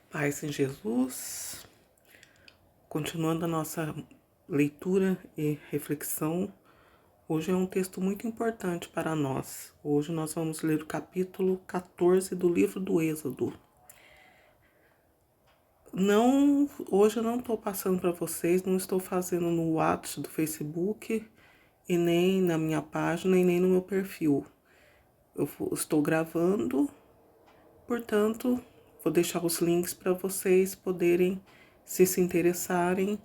Paz em Jesus, continuando a nossa leitura e reflexão, hoje é um texto muito importante para nós. Hoje nós vamos ler o capítulo 14 do livro do Êxodo. Hoje eu não estou passando para vocês, não estou fazendo no WhatsApp do Facebook, e nem na minha página, e nem no meu perfil. Eu estou gravando, portanto, vou deixar os links para vocês poderem, se interessarem,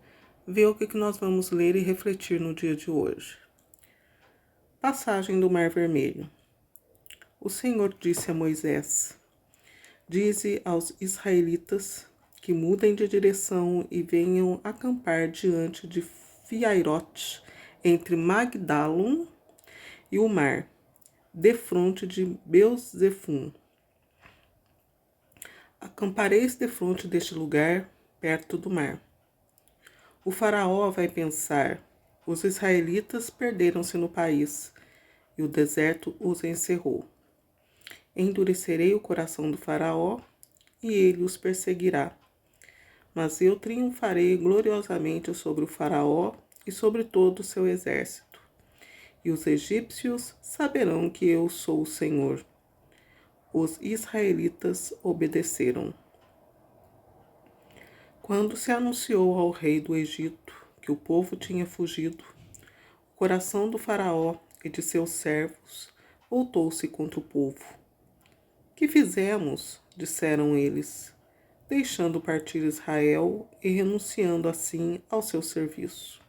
ver o que nós vamos ler e refletir no dia de hoje. Passagem do Mar Vermelho. O Senhor disse a Moisés: dize aos israelitas que mudem de direção e venham acampar diante de Fiairote, entre Magdalum e o mar, defronte de Beus-Zefum. Acampareis defronte deste lugar, perto do mar. O faraó vai pensar: os israelitas perderam-se no país, e o deserto os encerrou. Endurecerei o coração do faraó, e ele os perseguirá. Mas eu triunfarei gloriosamente sobre o faraó e sobre todo o seu exército. E os egípcios saberão que eu sou o Senhor. Os israelitas obedeceram. Quando se anunciou ao rei do Egito que o povo tinha fugido, o coração do faraó e de seus servos voltou-se contra o povo. Que fizemos? Disseram eles, deixando partir Israel e renunciando assim ao seu serviço.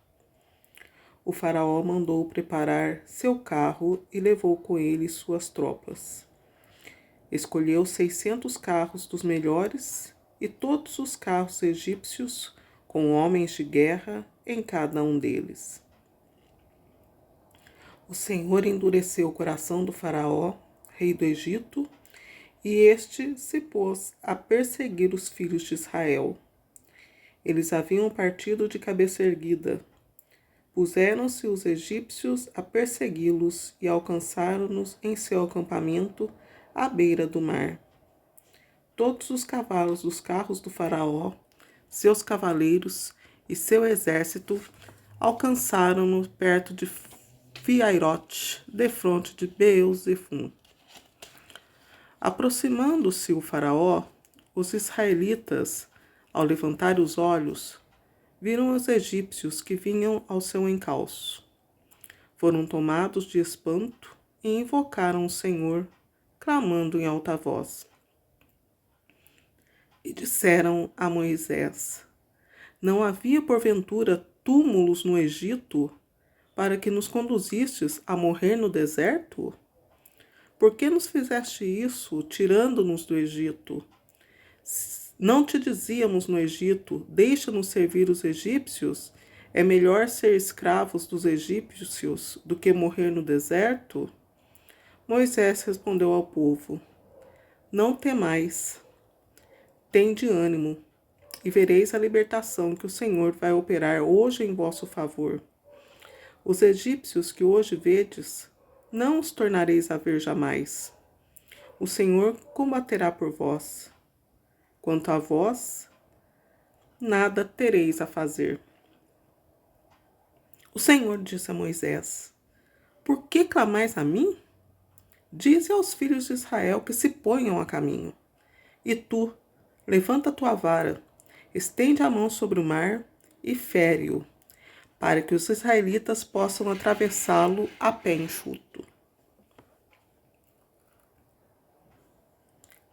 O faraó mandou preparar seu carro e levou com ele suas tropas. Escolheu 600 carros dos melhores e todos os carros egípcios com homens de guerra em cada um deles. O Senhor endureceu o coração do faraó, rei do Egito, e este se pôs a perseguir os filhos de Israel. Eles haviam partido de cabeça erguida. Puseram-se os egípcios a persegui-los e alcançaram-nos em seu acampamento à beira do mar. Todos os cavalos dos carros do faraó, seus cavaleiros e seu exército alcançaram-no perto de Fiairote, defronte de Beus-Zefum. Aproximando-se o faraó, os israelitas, ao levantar os olhos, viram os egípcios que vinham ao seu encalço. Foram tomados de espanto e invocaram o Senhor, clamando em alta voz. E disseram a Moisés: não havia porventura túmulos no Egito, para que nos conduzistes a morrer no deserto? Por que nos fizeste isso, tirando-nos do Egito? Não te dizíamos no Egito: deixa-nos servir os egípcios? É melhor ser escravos dos egípcios do que morrer no deserto? Moisés respondeu ao povo: não temais, tende ânimo, e vereis a libertação que o Senhor vai operar hoje em vosso favor. Os egípcios que hoje vedes, não os tornareis a ver jamais. O Senhor combaterá por vós. Quanto a vós, nada tereis a fazer. O Senhor disse a Moisés: por que clamais a mim? Dize aos filhos de Israel que se ponham a caminho. E tu, levanta a tua vara, estende a mão sobre o mar e fere-o, para que os israelitas possam atravessá-lo a pé enxuto.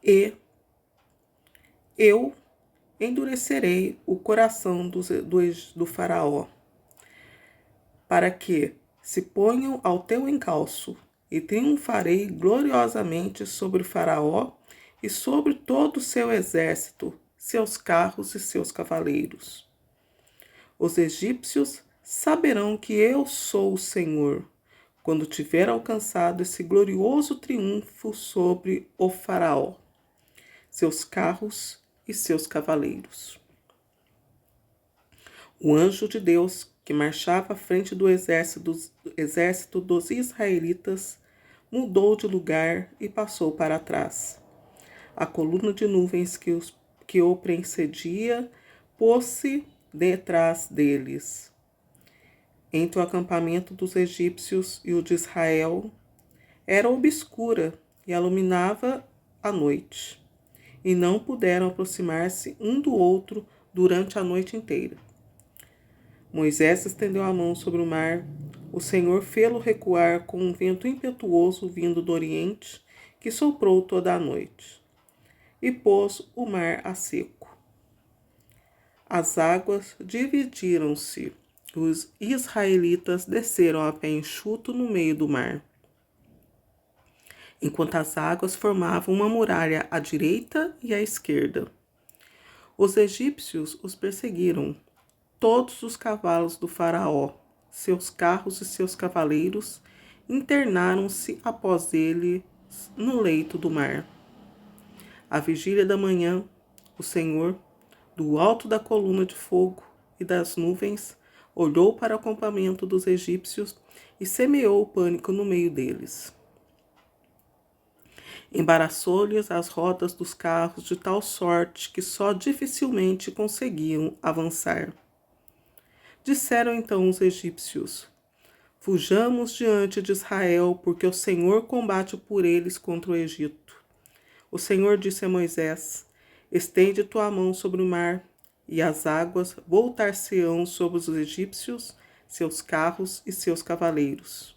E eu endurecerei o coração do faraó, para que se ponham ao teu encalço, e triunfarei gloriosamente sobre o faraó e sobre todo o seu exército, seus carros e seus cavaleiros. Os egípcios saberão que eu sou o Senhor, quando tiver alcançado esse glorioso triunfo sobre o faraó, seus carros e seus cavaleiros. O anjo de Deus, que marchava à frente do exército dos israelitas, mudou de lugar e passou para trás. A coluna de nuvens que que o precedia pôs-se detrás deles. Entre o acampamento dos egípcios e o de Israel era obscura e iluminava a noite, e não puderam aproximar-se um do outro durante a noite inteira. Moisés estendeu a mão sobre o mar. O Senhor fê-lo recuar com um vento impetuoso vindo do oriente, que soprou toda a noite, e pôs o mar a seco. As águas dividiram-se. Os israelitas desceram a pé enxuto no meio do mar, enquanto as águas formavam uma muralha à direita e à esquerda. Os egípcios os perseguiram. Todos os cavalos do faraó, seus carros e seus cavaleiros, internaram-se após ele no leito do mar. À vigília da manhã, o Senhor, do alto da coluna de fogo e das nuvens, olhou para o acampamento dos egípcios e semeou o pânico no meio deles. Embaraçou-lhes as rodas dos carros de tal sorte que só dificilmente conseguiam avançar. Disseram então os egípcios: fujamos diante de Israel, porque o Senhor combate por eles contra o Egito. O Senhor disse a Moisés: estende tua mão sobre o mar, e as águas voltar-se-ão sobre os egípcios, seus carros e seus cavaleiros.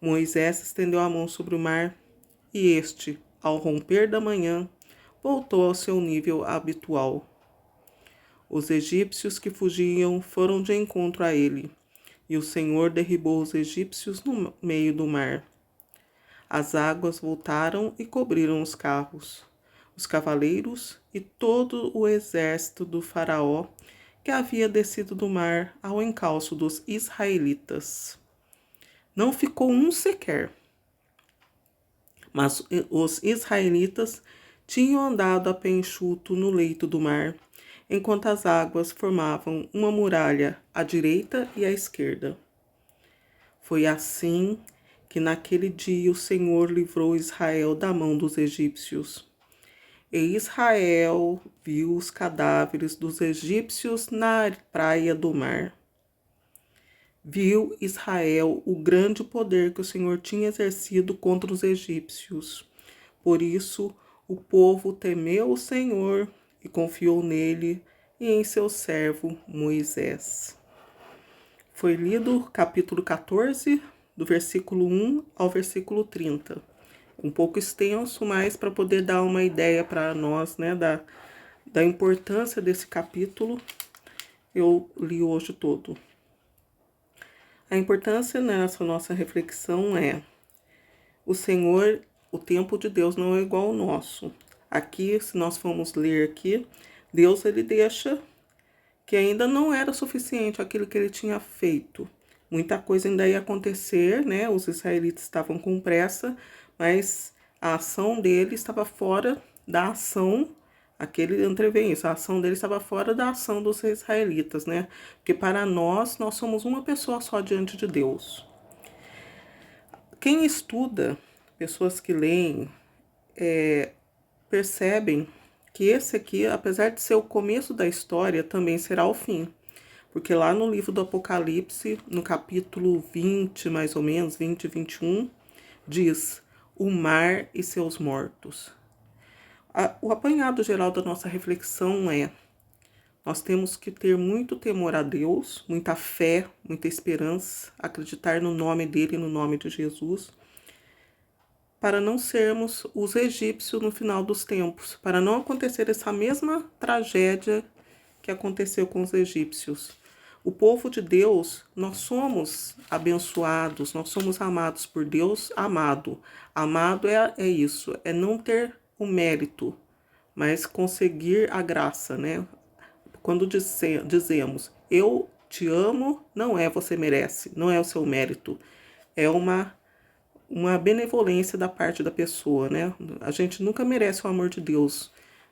Moisés estendeu a mão sobre o mar, e este, ao romper da manhã, voltou ao seu nível habitual. Os egípcios que fugiam foram de encontro a ele, e o Senhor derribou os egípcios no meio do mar. As águas voltaram e cobriram os carros, os cavaleiros e todo o exército do faraó que havia descido do mar ao encalço dos israelitas. Não ficou um sequer. Mas os israelitas tinham andado a pé enxuto no leito do mar, enquanto as águas formavam uma muralha à direita e à esquerda. Foi assim que naquele dia o Senhor livrou Israel da mão dos egípcios. E Israel viu os cadáveres dos egípcios na praia do mar. Viu Israel o grande poder que o Senhor tinha exercido contra os egípcios. Por isso, o povo temeu o Senhor e confiou nele e em seu servo Moisés. Foi lido o capítulo 14, do versículo 1 ao versículo 30. Um pouco extenso, mas para poder dar uma ideia para nós, né, da importância desse capítulo, eu li hoje todo. A importância nessa nossa reflexão é: o Senhor, o tempo de Deus não é igual ao nosso. Aqui, se nós formos ler aqui, Deus ele deixa que ainda não era suficiente aquilo que ele tinha feito. Muita coisa ainda ia acontecer, né? Os israelitas estavam com pressa, mas a ação dele estava fora da ação, aquele entrevém isso, a ação dele estava fora da ação dos israelitas, né? Porque para nós somos uma pessoa só diante de Deus. Quem estuda, pessoas que leem, percebem que esse aqui, apesar de ser o começo da história, também será o fim. Porque lá no livro do Apocalipse, no capítulo 20, mais ou menos, 20 e 21, diz: o mar e seus mortos. O apanhado geral da nossa reflexão é: nós temos que ter muito temor a Deus, muita fé, muita esperança, acreditar no nome dele e no nome de Jesus, para não sermos os egípcios no final dos tempos, para não acontecer essa mesma tragédia que aconteceu com os egípcios. O povo de Deus, nós somos abençoados, nós somos amados por Deus, amado. Amado é isso, é não ter o mérito, mas conseguir a graça, né? Quando dizemos, eu te amo, não é você merece, não é o seu mérito, é uma benevolência da parte da pessoa, né? A gente nunca merece o amor de Deus.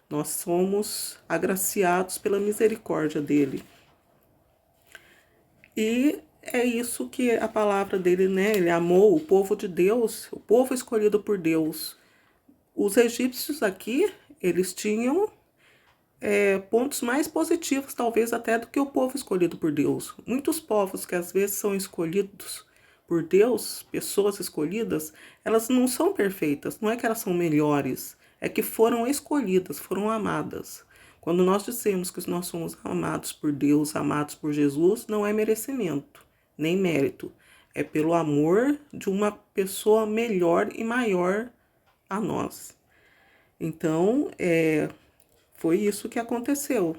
Nós somos agraciados pela misericórdia dele. E é isso que a palavra dele, né? Ele amou o povo de Deus, o povo escolhido por Deus. Os egípcios aqui, eles tinham pontos mais positivos, talvez até do que o povo escolhido por Deus. Muitos povos que às vezes são escolhidos por Deus, pessoas escolhidas, elas não são perfeitas, não é que elas são melhores, é que foram escolhidas, foram amadas. Quando nós dizemos que nós somos amados por Deus, amados por Jesus, não é merecimento, nem mérito. É pelo amor de uma pessoa melhor e maior a nós. Então, foi isso que aconteceu.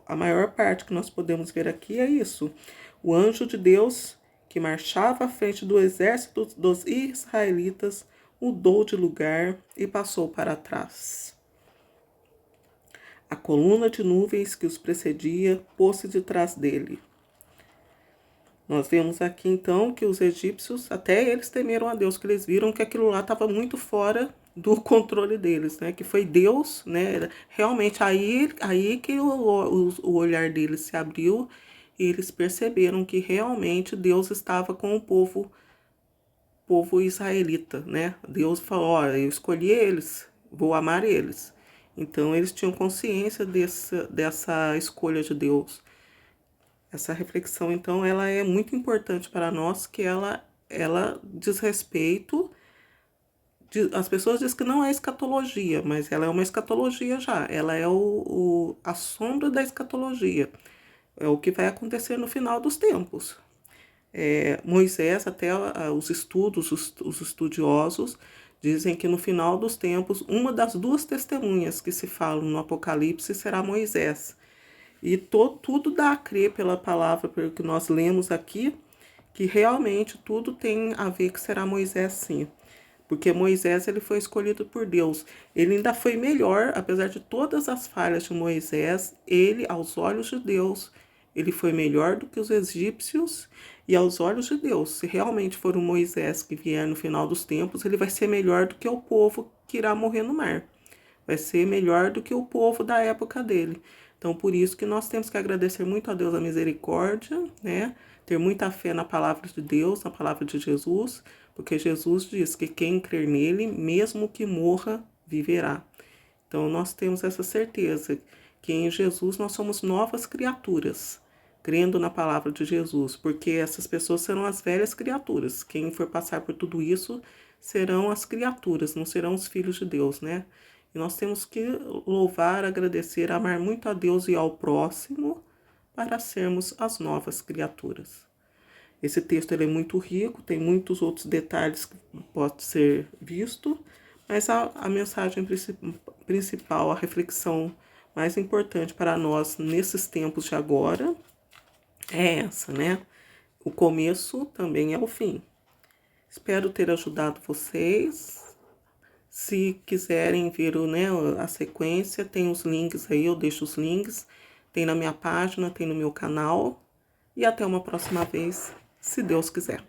A maior parte que nós podemos ver aqui é isso. O anjo de Deus, que marchava à frente do exército dos israelitas, mudou de lugar e passou para trás. A coluna de nuvens que os precedia pôs-se de trás dele. Nós vemos aqui então que os egípcios, até eles temeram a Deus, que eles viram que aquilo lá estava muito fora do controle deles, né? Que foi Deus, né? Realmente aí que o olhar deles se abriu e eles perceberam que realmente Deus estava com o povo israelita, né? Deus falou, ó, eu escolhi eles, vou amar eles. Então eles tinham consciência dessa escolha de Deus. Essa reflexão, então, ela é muito importante para nós, que ela diz respeito. As pessoas dizem que não é escatologia, mas ela é uma escatologia já. Ela é a sombra da escatologia. É o que vai acontecer no final dos tempos. Moisés, até os estudiosos, dizem que no final dos tempos, uma das duas testemunhas que se falam no Apocalipse será Moisés. E tudo dá a crer pela palavra, pelo que nós lemos aqui, que realmente tudo tem a ver que será Moisés sim. Porque Moisés ele foi escolhido por Deus. Ele ainda foi melhor, apesar de todas as falhas de Moisés, ele, aos olhos de Deus, ele foi melhor do que os egípcios e aos olhos de Deus. Se realmente for o Moisés que vier no final dos tempos, ele vai ser melhor do que o povo que irá morrer no mar. Vai ser melhor do que o povo da época dele. Então, por isso que nós temos que agradecer muito a Deus a misericórdia, né? Ter muita fé na palavra de Deus, na palavra de Jesus, porque Jesus diz que quem crer nele, mesmo que morra, viverá. Então, nós temos essa certeza que em Jesus nós somos novas criaturas, crendo na palavra de Jesus, porque essas pessoas serão as velhas criaturas. Quem for passar por tudo isso serão as criaturas, não serão os filhos de Deus, né? E nós temos que louvar, agradecer, amar muito a Deus e ao próximo para sermos as novas criaturas. Esse texto ele é muito rico, tem muitos outros detalhes que pode ser visto, mas a mensagem principal, a reflexão mais importante para nós nesses tempos de agora é essa, né? O começo também é o fim. Espero ter ajudado vocês. Se quiserem ver a sequência, tem os links aí, eu deixo os links. Tem na minha página, tem no meu canal. E até uma próxima vez, se Deus quiser.